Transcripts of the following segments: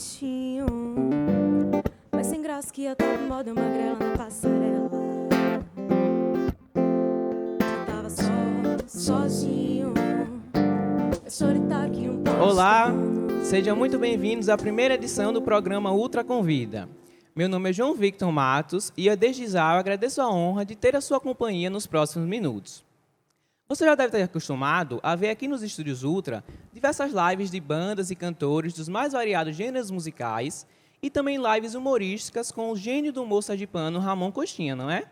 bichinho, mas sem graça que a top moda magrela na passarela. Eu tava sozinho, mais solitário que um Olá, paulistano. sejam muito bem-vindos à primeira edição do programa Ultra Convida. Meu nome é João Victor Matos e eu desde já agradeço a honra de ter a sua companhia nos próximos minutos. Você já deve ter acostumado a ver aqui nos estúdios Ultra diversas lives de bandas e cantores dos mais variados gêneros musicais e também lives humorísticas com o gênio do humor sergipano Ramon Coxinha, não é?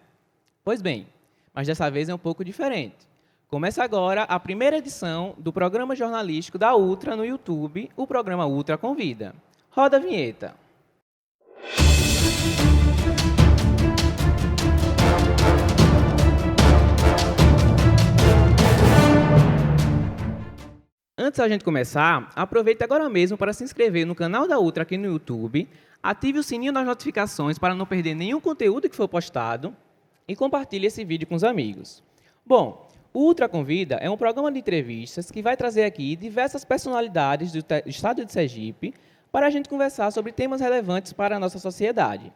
Pois bem, mas dessa vez é um pouco diferente. Começa agora a primeira edição do programa jornalístico da Ultra no YouTube, o programa Ultra Convida. Roda a vinheta. Antes da gente começar, aproveite agora mesmo para se inscrever no canal da Ultra aqui no YouTube, ative o sininho das notificações para não perder nenhum conteúdo que for postado e compartilhe esse vídeo com os amigos. Bom, o Ultra Convida é um programa de entrevistas que vai trazer aqui diversas personalidades do estado de Sergipe para a gente conversar sobre temas relevantes para a nossa sociedade.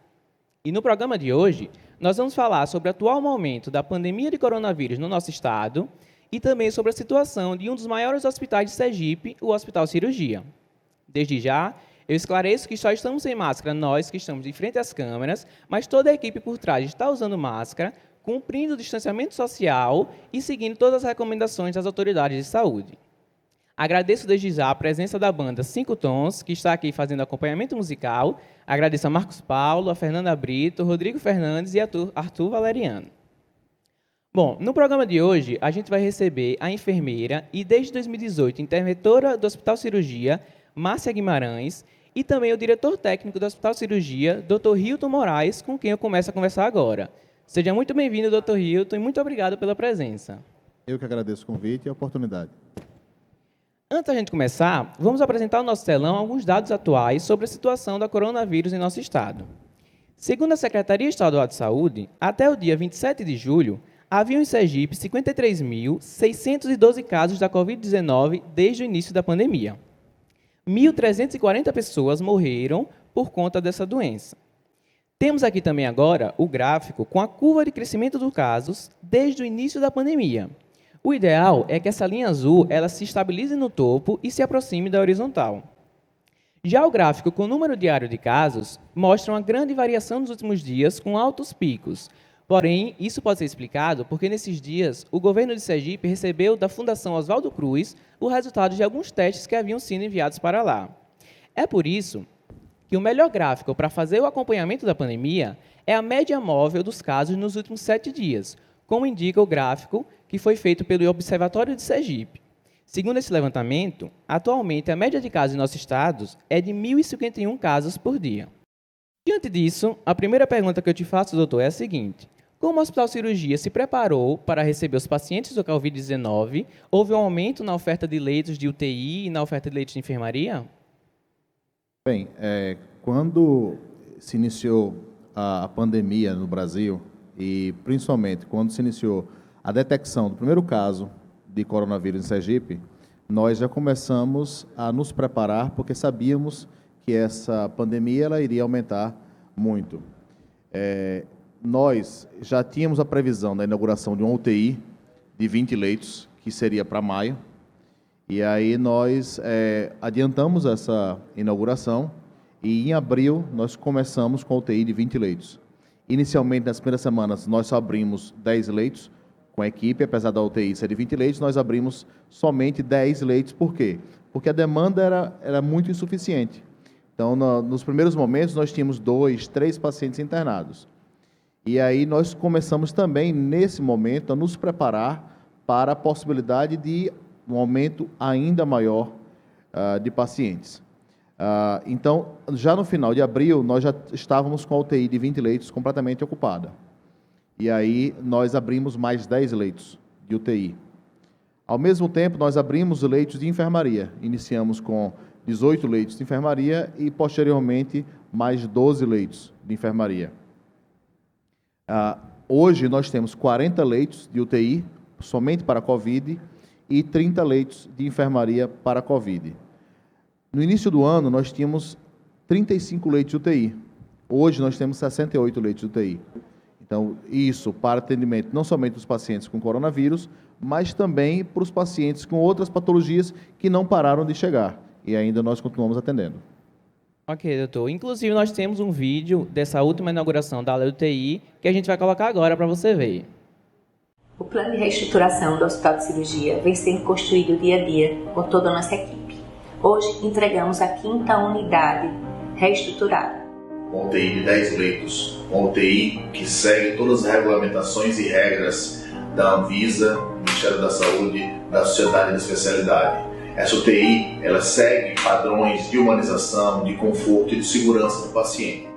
E no programa de hoje, nós vamos falar sobre o atual momento da pandemia de coronavírus no nosso estado e também sobre a situação de um dos maiores hospitais de Sergipe, o Hospital Cirurgia. Desde já, eu esclareço que só estamos sem máscara nós que estamos de frente às câmeras, mas toda a equipe por trás está usando máscara, cumprindo o distanciamento social e seguindo todas as recomendações das autoridades de saúde. Agradeço desde já a presença da banda 5 Tons, que está aqui fazendo acompanhamento musical. Agradeço a Marcos Paulo, a Fernanda Brito, Rodrigo Fernandes e a Arthur Valeriano. Bom, no programa de hoje, a gente vai receber a enfermeira e, desde 2018, interventora do Hospital Cirurgia, Márcia Guimarães, e também o diretor técnico do Hospital Cirurgia, Dr. Hilton Moraes, com quem eu começo a conversar agora. Seja muito bem-vindo, Dr. Hilton, e muito obrigado pela presença. Eu que agradeço o convite e a oportunidade. Antes da gente começar, vamos apresentar ao nosso telão alguns dados atuais sobre a situação da coronavírus em nosso estado. Segundo a Secretaria Estadual de Saúde, até o dia 27 de julho, haviam em Sergipe 53.612 casos da Covid-19 desde o início da pandemia. 1.340 pessoas morreram por conta dessa doença. Temos aqui também agora o gráfico com a curva de crescimento dos casos desde o início da pandemia. O ideal é que essa linha azul ela se estabilize no topo e se aproxime da horizontal. Já o gráfico com o número diário de casos mostra uma grande variação nos últimos dias com altos picos. Porém, isso pode ser explicado porque nesses dias o governo de Sergipe recebeu da Fundação Oswaldo Cruz o resultado de alguns testes que haviam sido enviados para lá. É por isso que o melhor gráfico para fazer o acompanhamento da pandemia é a média móvel dos casos nos últimos 7 dias, como indica o gráfico que foi feito pelo Observatório de Sergipe. Segundo esse levantamento, atualmente a média de casos em nosso estado é de 1.051 casos por dia. Diante disso, a primeira pergunta que eu te faço, doutor, é a seguinte: como o Hospital Cirurgia se preparou para receber os pacientes do Covid-19? Houve um aumento na oferta de leitos de UTI e na oferta de leitos de enfermaria? Bem, quando se iniciou a pandemia no Brasil, e principalmente quando se iniciou a detecção do primeiro caso de coronavírus em Sergipe, nós já começamos a nos preparar porque sabíamos que essa pandemia ela iria aumentar muito. Nós já tínhamos a previsão da inauguração de uma UTI de 20 leitos, que seria para maio, e aí nós adiantamos essa inauguração e em abril nós começamos com a UTI de 20 leitos. Inicialmente, nas primeiras semanas, nós só abrimos 10 leitos com a equipe, apesar da UTI ser de 20 leitos, nós abrimos somente 10 leitos. Por quê? Porque a demanda era muito insuficiente. Então, nos primeiros momentos, nós tínhamos 2, 3 pacientes internados. E aí nós começamos também, nesse momento, a nos preparar para a possibilidade de um aumento ainda maior de pacientes. Então, já no final de abril, nós já estávamos com a UTI de 20 leitos completamente ocupada. E aí nós abrimos mais 10 leitos de UTI. Ao mesmo tempo, nós abrimos leitos de enfermaria. Iniciamos com 18 leitos de enfermaria e, posteriormente, mais 12 leitos de enfermaria. Hoje, nós temos 40 leitos de UTI, somente para a Covid, e 30 leitos de enfermaria para a Covid. No início do ano, nós tínhamos 35 leitos de UTI. Hoje nós temos 68 leitos de UTI. Então, isso para atendimento não somente dos pacientes com coronavírus, mas também para os pacientes com outras patologias que não pararam de chegar. E ainda nós continuamos atendendo. Ok, doutor. Inclusive, nós temos um vídeo dessa última inauguração da ala UTI que a gente vai colocar agora para você ver. O plano de reestruturação do Hospital de Cirurgia vem sendo construído dia a dia com toda a nossa equipe. Hoje, entregamos a 5ª unidade reestruturada. Uma UTI de 10 leitos, uma UTI que segue todas as regulamentações e regras da Anvisa, do Ministério da Saúde, da Sociedade de Especialidade. Essa UTI, ela segue padrões de humanização, de conforto e de segurança do paciente.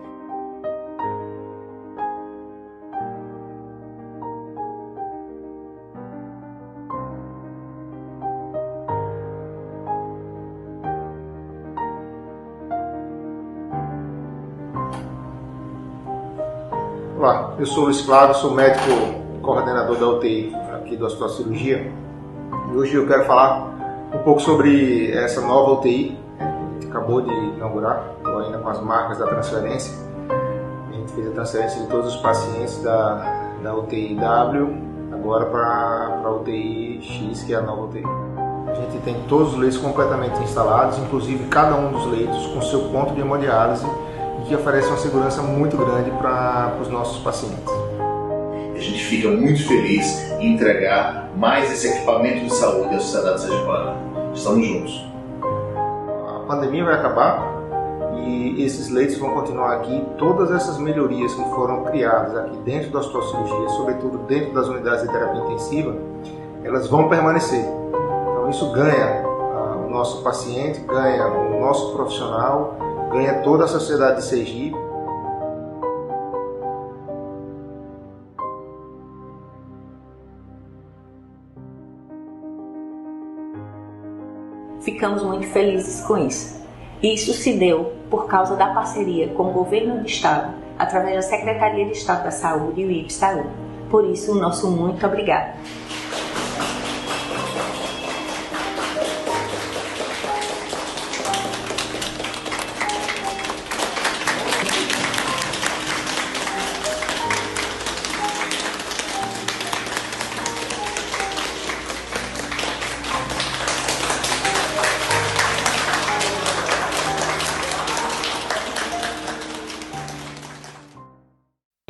Olá, eu sou o Luiz Flávio, sou médico coordenador da UTI aqui do Hospital de Cirurgia. E hoje eu quero falar um pouco sobre essa nova UTI que a gente acabou de inaugurar, ainda com as marcas da transferência. A gente fez a transferência de todos os pacientes da UTI W agora para a UTI X, que é a nova UTI. A gente tem todos os leitos completamente instalados, inclusive cada um dos leitos com seu ponto de hemodiálise, que oferece uma segurança muito grande para os nossos pacientes. A gente fica muito feliz em entregar mais esse equipamento de saúde à sociedade sergipana. Estamos juntos. A pandemia vai acabar e esses leitos vão continuar aqui. Todas essas melhorias que foram criadas aqui dentro do Hospital de Cirurgia, sobretudo dentro das unidades de terapia intensiva, elas vão permanecer. Então isso ganha o nosso paciente, ganha o nosso profissional, ganha toda a sociedade de Sergipe. Ficamos muito felizes com isso. Isso se deu por causa da parceria com o Governo do Estado, através da Secretaria de Estado da Saúde e o IPE Saúde. Por isso, o nosso muito obrigado.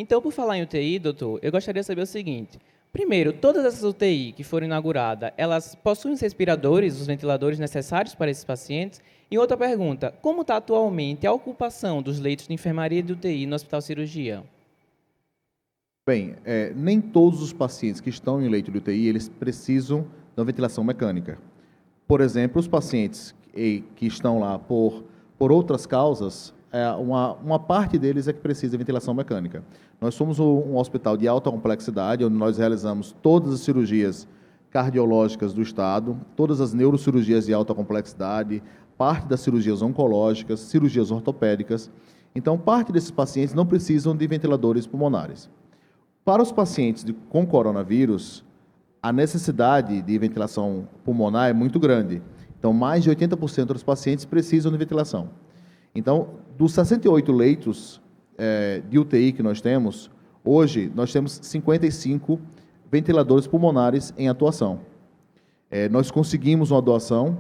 Então, por falar em UTI, doutor, eu gostaria de saber o seguinte. Primeiro, todas essas UTI que foram inauguradas, elas possuem os respiradores, os ventiladores necessários para esses pacientes? E outra pergunta, como está atualmente a ocupação dos leitos de enfermaria e de UTI no Hospital Cirurgia? Bem, nem todos os pacientes que estão em leito de UTI, eles precisam da ventilação mecânica. Por exemplo, os pacientes que estão lá por outras causas, uma parte deles é que precisa de ventilação mecânica. Nós somos um hospital de alta complexidade, onde nós realizamos todas as cirurgias cardiológicas do Estado, todas as neurocirurgias de alta complexidade, parte das cirurgias oncológicas, cirurgias ortopédicas. Então, parte desses pacientes não precisam de ventiladores pulmonares. Para os pacientes com coronavírus, a necessidade de ventilação pulmonar é muito grande. Então, mais de 80% dos pacientes precisam de ventilação. Então, dos 68 leitos de UTI que nós temos, hoje nós temos 55 ventiladores pulmonares em atuação. Nós conseguimos uma doação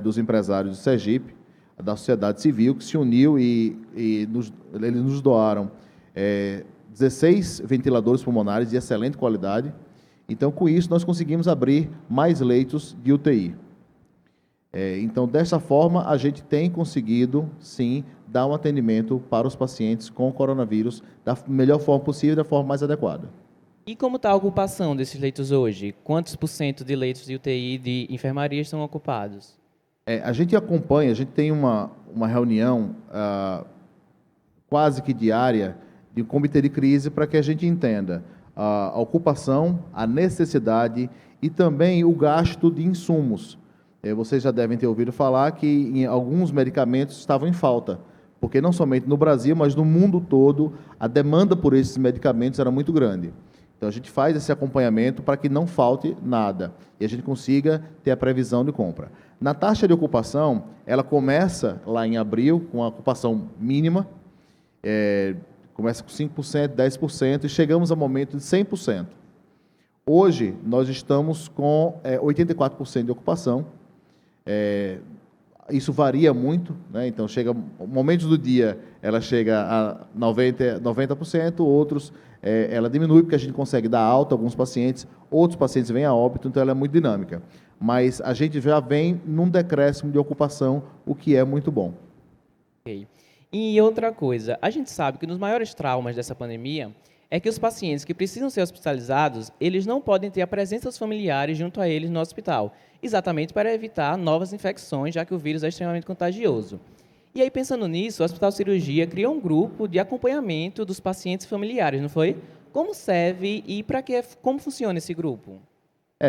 dos empresários de Sergipe, da sociedade civil, que se uniu e eles nos doaram 16 ventiladores pulmonares de excelente qualidade. Então, com isso, nós conseguimos abrir mais leitos de UTI. Então, dessa forma, a gente tem conseguido, sim, dar um atendimento para os pacientes com coronavírus da melhor forma possível e da forma mais adequada. E como está a ocupação desses leitos hoje? Quantos % de leitos de UTI e de enfermaria estão ocupados? A gente acompanha, a gente tem uma reunião quase que diária de um comitê de crise para que a gente entenda a ocupação, a necessidade e também o gasto de insumos. Vocês já devem ter ouvido falar que em alguns medicamentos estavam em falta, porque não somente no Brasil, mas no mundo todo, a demanda por esses medicamentos era muito grande. Então, a gente faz esse acompanhamento para que não falte nada e a gente consiga ter a previsão de compra. Na taxa de ocupação, ela começa lá em abril, com a ocupação mínima, começa com 5%, 10%, e chegamos ao momento de 100%. Hoje, nós estamos com 84% de ocupação. Isso varia muito, né? Então, momentos do dia, ela chega a 90%, outros ela diminui, porque a gente consegue dar alta a alguns pacientes, outros pacientes vêm a óbito, então ela é muito dinâmica. Mas a gente já vem num decréscimo de ocupação, o que é muito bom. Ok. E outra coisa, a gente sabe que nos maiores traumas dessa pandemia é que os pacientes que precisam ser hospitalizados, eles não podem ter a presença dos familiares junto a eles no hospital, exatamente para evitar novas infecções, já que o vírus é extremamente contagioso. E aí, pensando nisso, o Hospital Cirurgia criou um grupo de acompanhamento dos pacientes familiares, não foi? Como serve e como funciona esse grupo?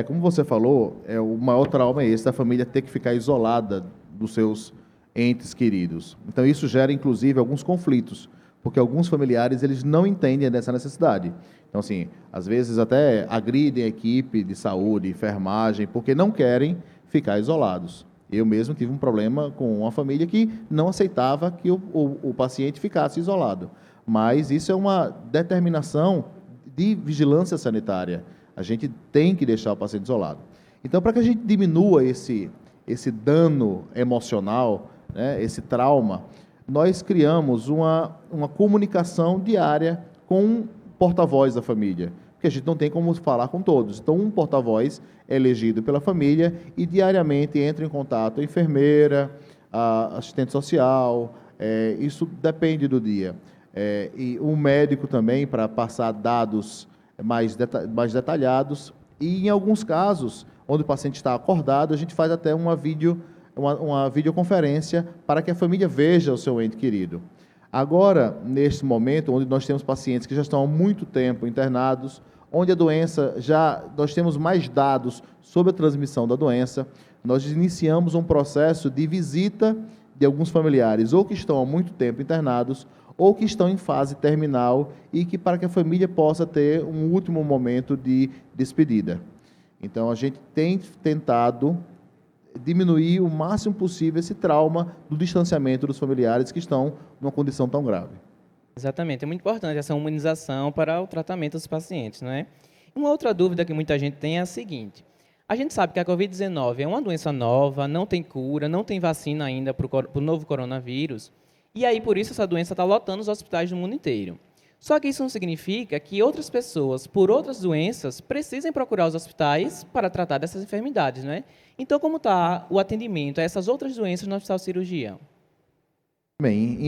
Como você falou, o maior trauma é esse, da família ter que ficar isolada dos seus entes queridos. Então, isso gera, inclusive, alguns conflitos, porque alguns familiares eles não entendem dessa necessidade. Então, assim, às vezes até agridem a equipe de saúde, enfermagem, porque não querem ficar isolados. Eu mesmo tive um problema com uma família que não aceitava que o paciente ficasse isolado. Mas isso é uma determinação de vigilância sanitária. A gente tem que deixar o paciente isolado. Então, para que a gente diminua esse dano emocional, né, esse trauma, nós criamos uma comunicação diária com um porta-voz da família, porque a gente não tem como falar com todos. Então, um porta-voz é elegido pela família e diariamente entra em contato a enfermeira, a assistente social, isso depende do dia. E um médico também para passar dados mais detalhados. E, em alguns casos, onde o paciente está acordado, a gente faz até uma videoconferência para que a família veja o seu ente querido. Agora, neste momento, onde nós temos pacientes que já estão há muito tempo internados, onde a doença nós temos mais dados sobre a transmissão da doença, nós iniciamos um processo de visita de alguns familiares, ou que estão há muito tempo internados, ou que estão em fase terminal, e que para que a família possa ter um último momento de despedida. Então, a gente tem tentado diminuir o máximo possível esse trauma do distanciamento dos familiares que estão numa condição tão grave. Exatamente, é muito importante essa humanização para o tratamento dos pacientes, não é? Uma outra dúvida que muita gente tem é a seguinte: a gente sabe que a Covid-19 é uma doença nova, não tem cura, não tem vacina ainda para o novo coronavírus, e aí por isso essa doença está lotando os hospitais do mundo inteiro. Só que isso não significa que outras pessoas, por outras doenças, precisem procurar os hospitais para tratar dessas enfermidades, não é? Então, como está o atendimento a essas outras doenças no Hospital Cirurgia? Bem,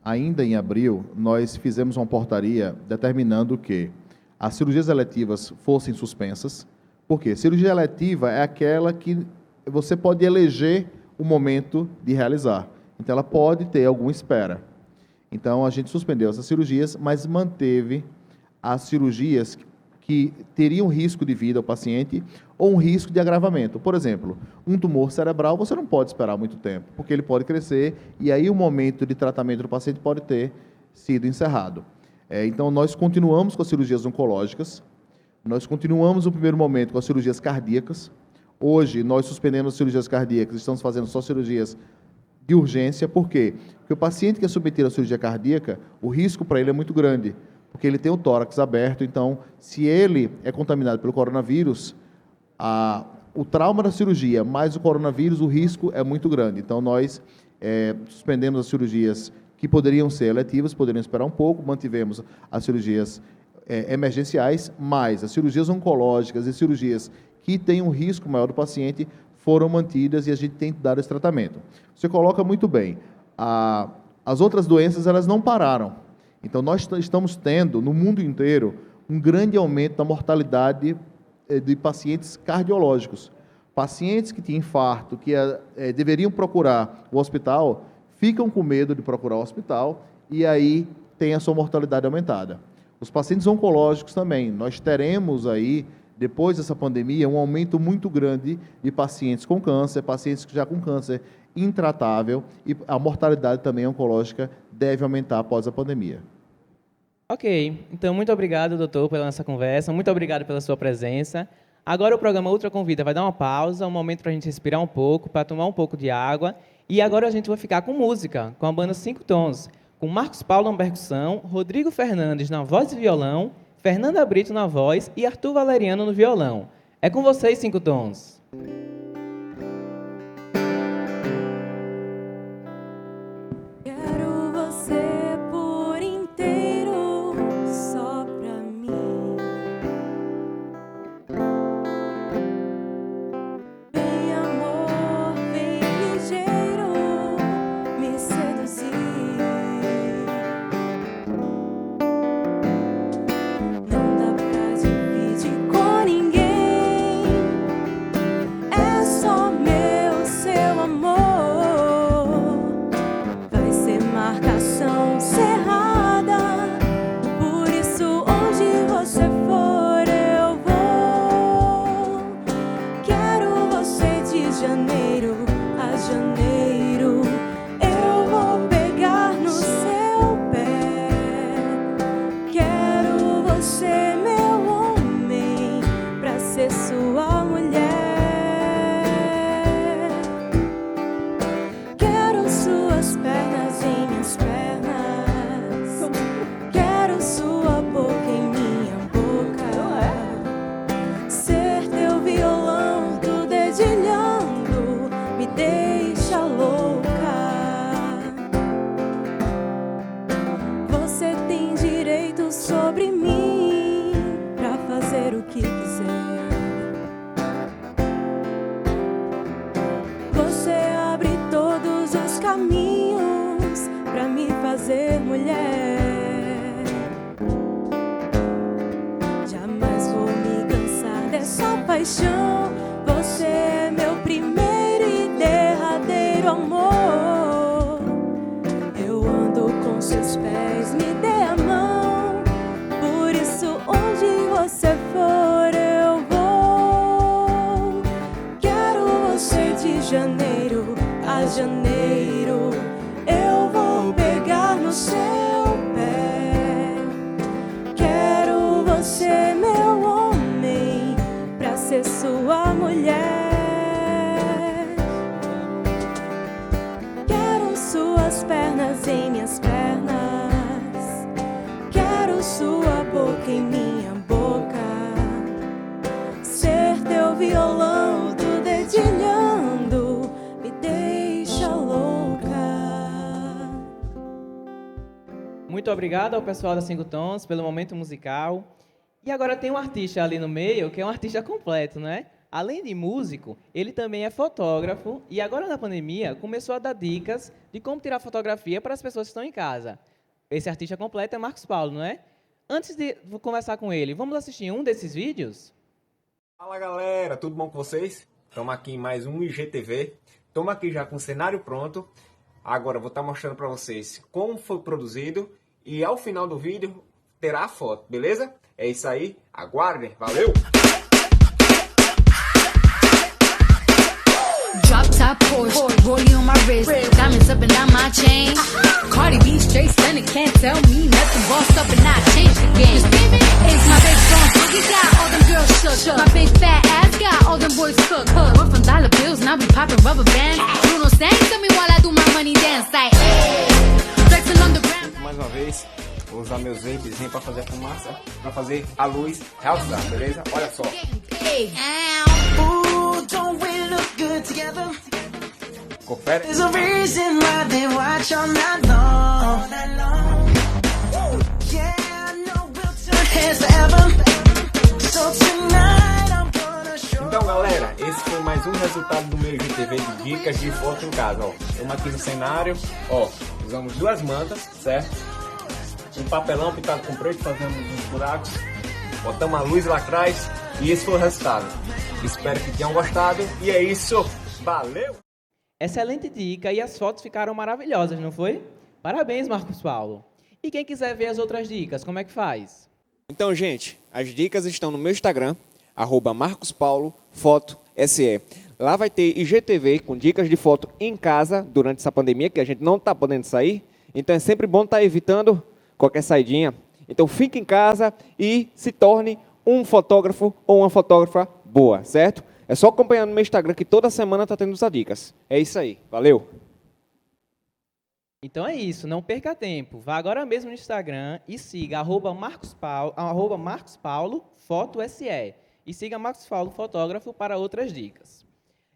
ainda em abril, nós fizemos uma portaria determinando que as cirurgias eletivas fossem suspensas. Por quê? Cirurgia eletiva é aquela que você pode eleger o momento de realizar. Então, ela pode ter alguma espera. Então, a gente suspendeu essas cirurgias, mas manteve as cirurgias que teriam risco de vida ao paciente ou um risco de agravamento. Por exemplo, um tumor cerebral, você não pode esperar muito tempo, porque ele pode crescer e aí o momento de tratamento do paciente pode ter sido encerrado. Então, nós continuamos com as cirurgias oncológicas, nós continuamos no primeiro momento com as cirurgias cardíacas. Hoje, nós suspendemos as cirurgias cardíacas, estamos fazendo só cirurgias de urgência. Por quê? Porque o paciente que é submetido à cirurgia cardíaca, o risco para ele é muito grande, porque ele tem o tórax aberto. Então, se ele é contaminado pelo coronavírus, o trauma da cirurgia mais o coronavírus, o risco é muito grande. Então, nós suspendemos as cirurgias que poderiam ser eletivas, poderiam esperar um pouco, mantivemos as cirurgias emergenciais, mas as cirurgias oncológicas e cirurgias que têm um risco maior do paciente foram mantidas e a gente tem dado esse tratamento. Você coloca muito bem, as outras doenças elas não pararam. Então, nós estamos tendo, no mundo inteiro, um grande aumento da mortalidade de pacientes cardiológicos. Pacientes que tinham infarto, que deveriam procurar o hospital, ficam com medo de procurar o hospital e aí tem a sua mortalidade aumentada. Os pacientes oncológicos também, nós teremos aí, depois dessa pandemia, um aumento muito grande de pacientes com câncer, pacientes já com câncer intratável, e a mortalidade também oncológica deve aumentar após a pandemia. Ok, então muito obrigado, doutor, pela nossa conversa, muito obrigado pela sua presença. Agora o programa Ultra Convida vai dar uma pausa, um momento para a gente respirar um pouco, para tomar um pouco de água, e agora a gente vai ficar com música, com a banda 5 Tons, com Marcos Paulo na percussão, Rodrigo Fernandes na voz e violão, Fernanda Brito na voz e Arthur Valeriano no violão. É com vocês, 5 Tons. Quero você por inteiro, só pra mim. Vem amor, vem ligeiro, me seduzir. Não dá pra dividir com ninguém. É só meu, seu amor. Vai ser marcação cerrada. Por isso, onde você for, eu vou. Quero você de janeiro a janeiro. Eu vou pegar no seu pé. Quero você, meu homem, pra ser sua mulher. Quero suas pernas em minhas pernas. Quero sua boca em minha boca. Ser teu violão, tu dedilhando, me deixa louca. Você tem direito sobre mim pra fazer o que quiser. Você abre todos os caminhos pra me fazer mulher. Jamais vou me cansar dessa paixão. Você é meu primeiro e derradeiro amor. Eu ando com seus pés, me dê a mão. Por isso, onde você for, eu vou. Quero você de janeiro a janeiro. Eu vou pegar no seu pé. Quero você, meu homem, pra ser sua mulher. Quero suas pernas em minhas pernas. Quero sua boca em minha boca. Ser teu violão, tu dedilhando, me deixa louca. Muito obrigado ao pessoal da 5 Tons pelo momento musical. E agora tem um artista ali no meio, que é um artista completo, né? Além de músico, ele também é fotógrafo e agora na pandemia começou a dar dicas de como tirar fotografia para as pessoas que estão em casa. Esse artista completo é Marcos Paulo, não é? Antes de conversar com ele, vamos assistir um desses vídeos? Fala galera, tudo bom com vocês? Estamos aqui em mais um IGTV. Estamos aqui já com o cenário pronto. Agora vou estar mostrando para vocês como foi produzido e ao final do vídeo terá a foto, beleza? É isso aí, aguardem, valeu! Drop top Porsche, rollie on my wrist, diamonds up and down my chain. Cardi B straight stunning, can't tell me nothing. Boss up and I changed the game. It's my big strong boogie, got all them girls shook. My big fat ass got all them boys cooked. We're from dollar bills, now we popping rubber bands. Bruno sang to me while I do my money dance like hey. Flexing on the ground. Mais uma vez, vou usar meus vapezinhos para fazer a fumaça, para fazer a luz realçar, beleza? Olha só. Ooh, don't we look good together? Confere. There's a reason why they watch all night long. Yeah, I know we'll turn heads forever. So tonight I'm gonna show. Então galera, esse foi mais um resultado do meu IGTV de dicas de foto em casa, ó. Estamos aqui no cenário, ó, usamos duas mantas, certo? Um papelão pintado com preto, fazendo uns buracos, botamos a luz lá atrás e esse foi o resultado. Espero que tenham gostado e é isso, valeu! Excelente dica e as fotos ficaram maravilhosas, não foi? Parabéns, Marcos Paulo. E quem quiser ver as outras dicas, como é que faz? Então, gente, as dicas estão no meu Instagram, @marcospaulofoto.se. Lá vai ter IGTV com dicas de foto em casa durante essa pandemia, que a gente não está podendo sair. Então é sempre bom estar evitando qualquer saidinha. Então, fique em casa e se torne um fotógrafo ou uma fotógrafa boa, certo? É só acompanhar no meu Instagram que toda semana está tendo as dicas. É isso aí. Valeu! Então é isso, não perca tempo. Vá agora mesmo no Instagram e siga @MarcosPaulo_FotoSE e siga Marcos Paulo Fotógrafo para outras dicas.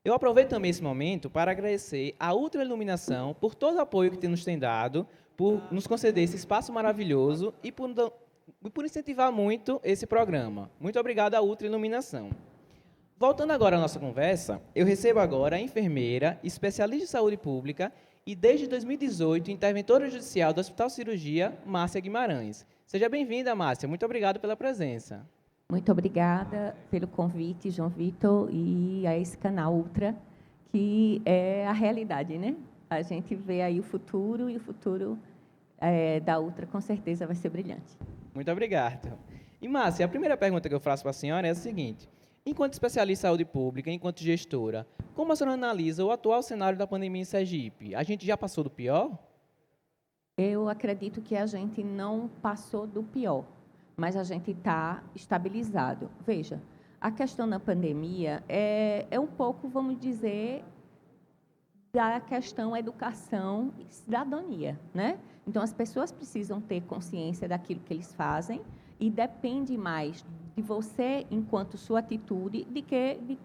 Eu aproveito também esse momento para agradecer a Ultra Iluminação por todo o apoio que nos tem dado, por nos conceder esse espaço maravilhoso e por incentivar muito esse programa. Muito obrigado à Ultra Iluminação. Voltando agora à nossa conversa, eu recebo agora a enfermeira, especialista em saúde pública e, desde 2018, interventora judicial do Hospital Cirurgia, Márcia Guimarães. Seja bem-vinda, Márcia. Muito obrigado pela presença. Muito obrigada pelo convite, João Vitor, e a esse canal Ultra, que é a realidade, né? A gente vê aí o futuro, e o futuro da Ultra, com certeza, vai ser brilhante. Muito obrigado. E, Márcia, a primeira pergunta que eu faço para a senhora é a seguinte. Enquanto especialista em saúde pública, enquanto gestora, como a senhora analisa o atual cenário da pandemia em Sergipe? A gente já passou do pior? Eu acredito que a gente não passou do pior, mas a gente está estabilizado. Veja, a questão da pandemia é um pouco, vamos dizer, da questão educação e cidadania, né? Então, as pessoas precisam ter consciência daquilo que eles fazem e depende mais de você, enquanto sua atitude, de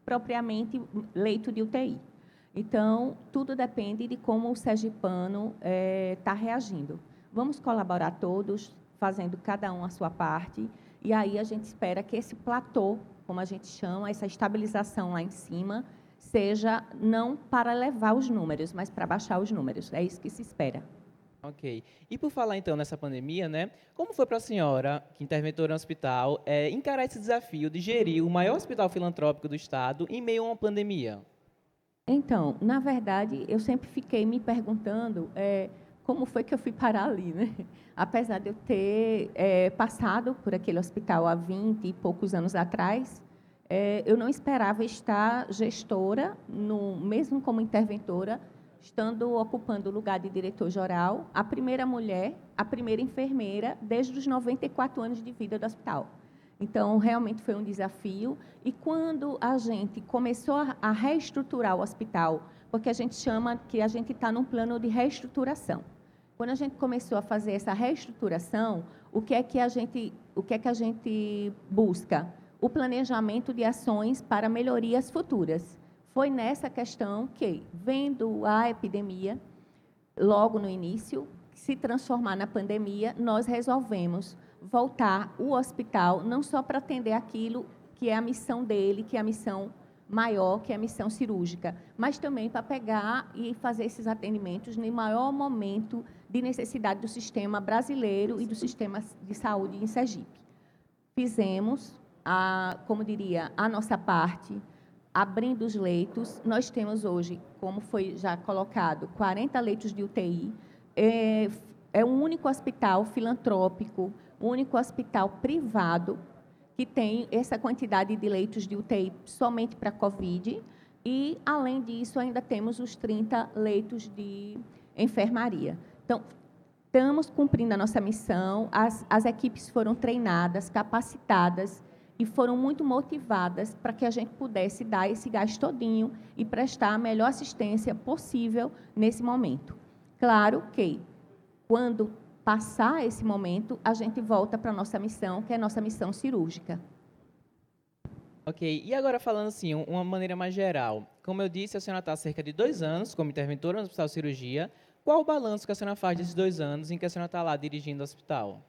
propriamente leito de UTI. Então, tudo depende de como o sergipano está reagindo. Vamos colaborar todos, fazendo cada um a sua parte, e aí a gente espera que esse platô, como a gente chama, essa estabilização lá em cima, seja não para levar os números, mas para baixar os números. É isso que se espera. Ok. E por falar, então, nessa pandemia, né, como foi para a senhora, que interventora no hospital, encarar esse desafio de gerir o maior hospital filantrópico do Estado em meio a uma pandemia? Então, na verdade, eu sempre fiquei me perguntando como foi que eu fui parar ali, né? Apesar de eu ter passado por aquele hospital há 20 e poucos anos atrás, eu não esperava estar gestora, mesmo como interventora, estando ocupando o lugar de diretor-geral, a primeira mulher, a primeira enfermeira, desde os 94 anos de vida do hospital. Então, realmente foi um desafio. E quando a gente começou a reestruturar o hospital, porque a gente chama que a gente está num plano de reestruturação. Quando a gente começou a fazer essa reestruturação, o que é que a gente busca? O planejamento de ações para melhorias futuras. Foi nessa questão que, vendo a epidemia, logo no início, se transformar na pandemia, nós resolvemos voltar o hospital, não só para atender aquilo que é a missão dele, que é a missão maior, que é a missão cirúrgica, mas também para pegar e fazer esses atendimentos no maior momento de necessidade do sistema brasileiro e do sistema de saúde em Sergipe. Fizemos, como diria, a nossa parte, abrindo os leitos. Nós temos hoje, como foi já colocado, 40 leitos de UTI. É o único hospital filantrópico, o único hospital privado que tem essa quantidade de leitos de UTI somente para COVID. E, além disso, ainda temos os 30 leitos de enfermaria. Então, estamos cumprindo a nossa missão. As equipes foram treinadas, capacitadas, e foram muito motivadas para que a gente pudesse dar esse gás todinho e prestar a melhor assistência possível nesse momento. Claro que, quando passar esse momento, a gente volta para a nossa missão, que é a nossa missão cirúrgica. Ok. E agora, falando assim, uma maneira mais geral, como eu disse, a senhora está há cerca de 2 anos como interventora no Hospital Cirurgia. Qual o balanço que a senhora faz desses 2 anos em que a senhora está lá dirigindo o hospital?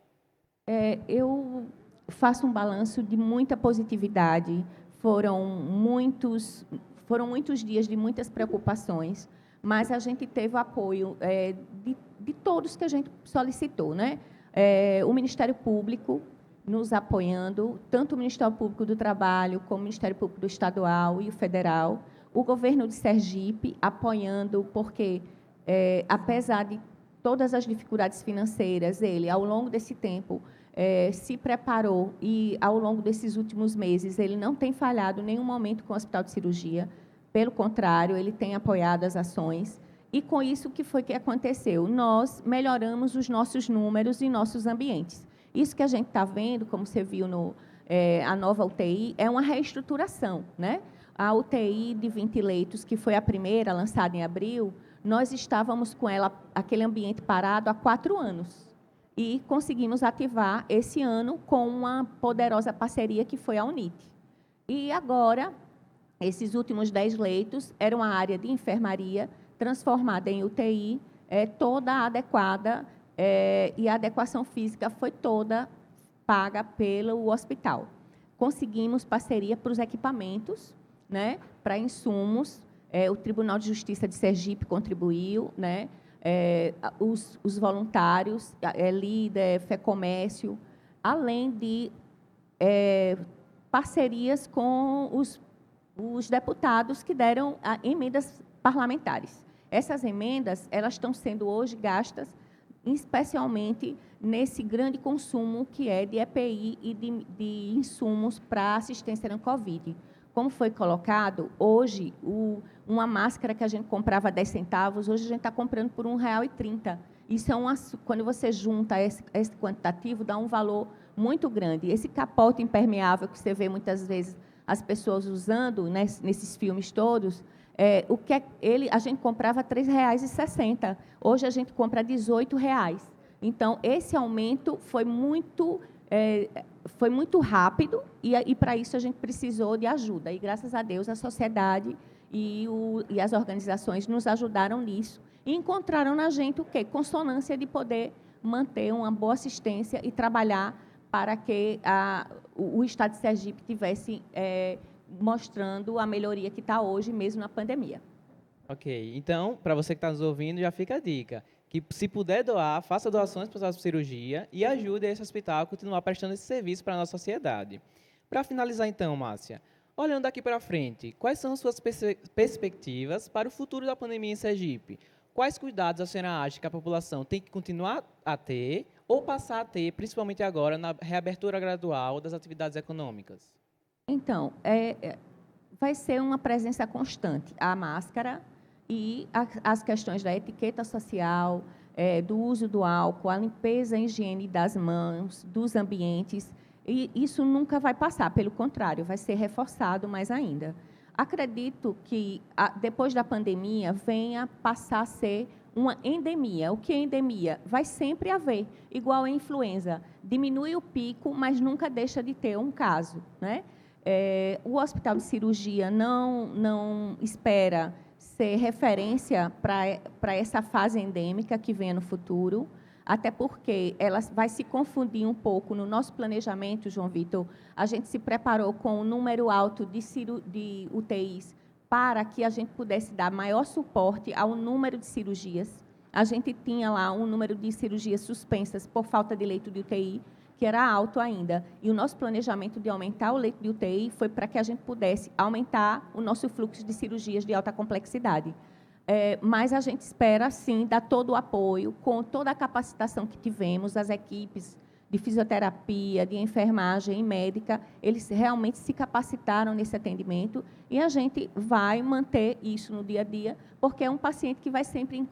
Eu faço um balanço de muita positividade. Foram muitos dias de muitas preocupações, mas a gente teve o apoio de todos que a gente solicitou, né? O Ministério Público nos apoiando, tanto o Ministério Público do Trabalho, como o Ministério Público do Estadual e o Federal, o governo de Sergipe apoiando, porque, apesar de todas as dificuldades financeiras, ele, ao longo desse tempo, se preparou e, ao longo desses últimos meses, ele não tem falhado em nenhum momento com o Hospital de Cirurgia. Pelo contrário, ele tem apoiado as ações. E, com isso, o que foi que aconteceu? Nós melhoramos os nossos números e nossos ambientes. Isso que a gente está vendo, como você viu a nova UTI, é uma reestruturação, né? A UTI de 20 leitos, que foi a primeira, lançada em abril, nós estávamos com ela, aquele ambiente parado há 4 anos. E conseguimos ativar esse ano com uma poderosa parceria que foi a UNIT. E agora, esses últimos 10 leitos eram a área de enfermaria, transformada em UTI, toda adequada, e a adequação física foi toda paga pelo hospital. Conseguimos parceria para os equipamentos, né, para insumos, o Tribunal de Justiça de Sergipe contribuiu, né, os voluntários, Líder, FEComércio, além de parcerias com os deputados que deram emendas parlamentares. Essas emendas, elas estão sendo hoje gastas especialmente nesse grande consumo que é de EPI e de insumos para assistência no Covid. Como foi colocado, hoje, uma máscara que a gente comprava 10 centavos, hoje a gente está comprando por R$ 1,30. Isso quando você junta esse quantitativo, dá um valor muito grande. Esse capote impermeável que você vê muitas vezes as pessoas usando, né, nesses filmes todos, a gente comprava R$ 3,60. Hoje a gente compra R$ 18,00. Então, esse aumento foi muito rápido e para isso a gente precisou de ajuda. E, graças a Deus, a sociedade e as organizações nos ajudaram nisso e encontraram na gente o quê? Consonância de poder manter uma boa assistência e trabalhar para que o Estado de Sergipe tivesse mostrando a melhoria que está hoje, mesmo na pandemia. Ok. Então, para você que está nos ouvindo, já fica a dica. Que, se puder doar, faça doações para o hospital de cirurgia e ajude esse hospital a continuar prestando esse serviço para a nossa sociedade. Para finalizar, então, Márcia, olhando daqui para frente, quais são as suas perspectivas para o futuro da pandemia em Sergipe? Quais cuidados a senhora acha que a população tem que continuar a ter ou passar a ter, principalmente agora, na reabertura gradual das atividades econômicas? Então, vai ser uma presença constante. A máscara e as questões da etiqueta social, do uso do álcool, a limpeza e higiene das mãos, dos ambientes, e isso nunca vai passar, pelo contrário, vai ser reforçado mais ainda. Acredito que, depois da pandemia, venha passar a ser uma endemia. O que é endemia? Vai sempre haver, igual a influenza. Diminui o pico, mas nunca deixa de ter um caso, né? O Hospital de Cirurgia não espera ser referência para essa fase endêmica que vem no futuro, até porque ela vai se confundir um pouco no nosso planejamento, João Vitor. A gente se preparou com um número alto de UTIs para que a gente pudesse dar maior suporte ao número de cirurgias. A gente tinha lá um número de cirurgias suspensas por falta de leito de UTI, que era alto ainda. E o nosso planejamento de aumentar o leito de UTI foi para que a gente pudesse aumentar o nosso fluxo de cirurgias de alta complexidade. Mas a gente espera, sim, dar todo o apoio, com toda a capacitação que tivemos, as equipes de fisioterapia, de enfermagem e médica, eles realmente se capacitaram nesse atendimento e a gente vai manter isso no dia a dia, porque é um paciente que vai sempre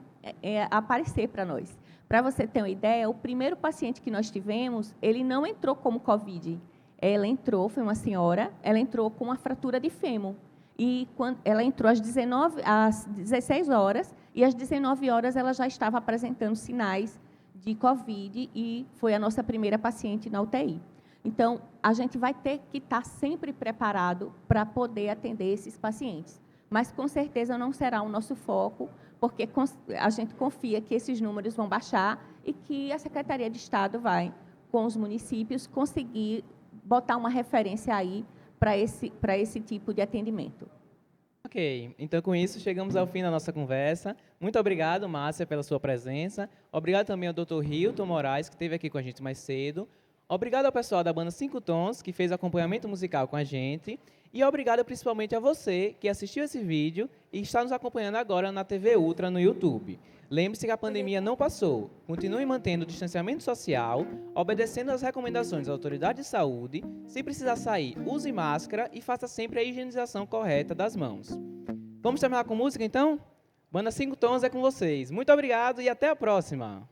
aparecer para nós. Para você ter uma ideia, o primeiro paciente que nós tivemos, ele não entrou como Covid. Ela entrou, foi uma senhora, ela entrou com uma fratura de fêmur. E quando ela entrou às 16 horas, e às 19 horas ela já estava apresentando sinais de Covid e foi a nossa primeira paciente na UTI. Então, a gente vai ter que estar sempre preparado para poder atender esses pacientes. Mas, com certeza, não será o nosso foco, porque a gente confia que esses números vão baixar e que a Secretaria de Estado vai, com os municípios, conseguir botar uma referência aí para esse tipo de atendimento. Ok, então com isso chegamos ao fim da nossa conversa. Muito obrigado, Márcia, pela sua presença. Obrigado também ao Dr. Hilton Moraes, que esteve aqui com a gente mais cedo. Obrigado ao pessoal da banda 5 Tons, que fez acompanhamento musical com a gente. E obrigado principalmente a você que assistiu esse vídeo e está nos acompanhando agora na TV Ultra no YouTube. Lembre-se que a pandemia não passou. Continue mantendo o distanciamento social, obedecendo às recomendações da autoridade de saúde. Se precisar sair, use máscara e faça sempre a higienização correta das mãos. Vamos terminar com música, então? Banda 5 Tons é com vocês. Muito obrigado e até a próxima!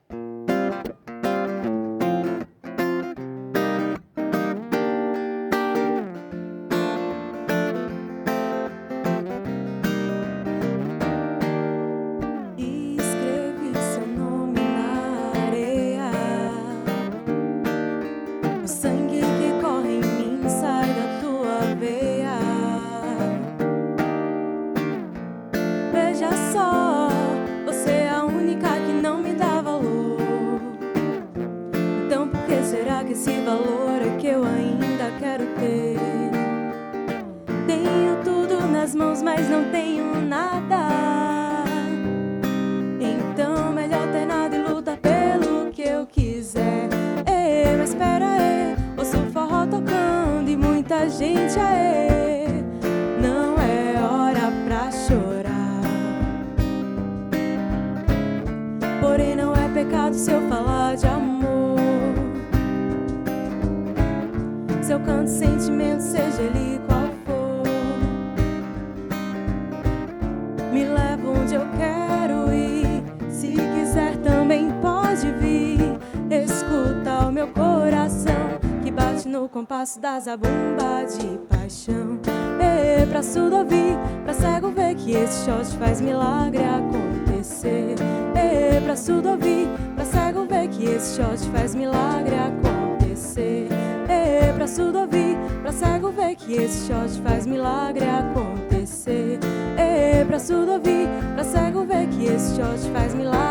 esse valor é que eu ainda quero ter. Tenho tudo nas mãos, mas não tenho nada. Então melhor ter nada e lutar pelo que eu quiser. Mas espera aí, ouço o forró tocando e muita gente aí. Não é hora pra chorar. Porém não é pecado se eu falar de amor. Se eu canto sentimento, seja ele qual for, me leva onde eu quero ir. Se quiser também pode vir. Escuta o meu coração que bate no compasso da zabumba de paixão. Pra surdo ouvir, pra cego ver que esse shot faz milagre acontecer. Pra surdo ouvir, pra cego ver que esse shot faz milagre acontecer. Pra surdo ouvir, pra cego ver que esse shot faz milagre acontecer. Pra surdo ouvir, pra cego ver que esse shot faz milagre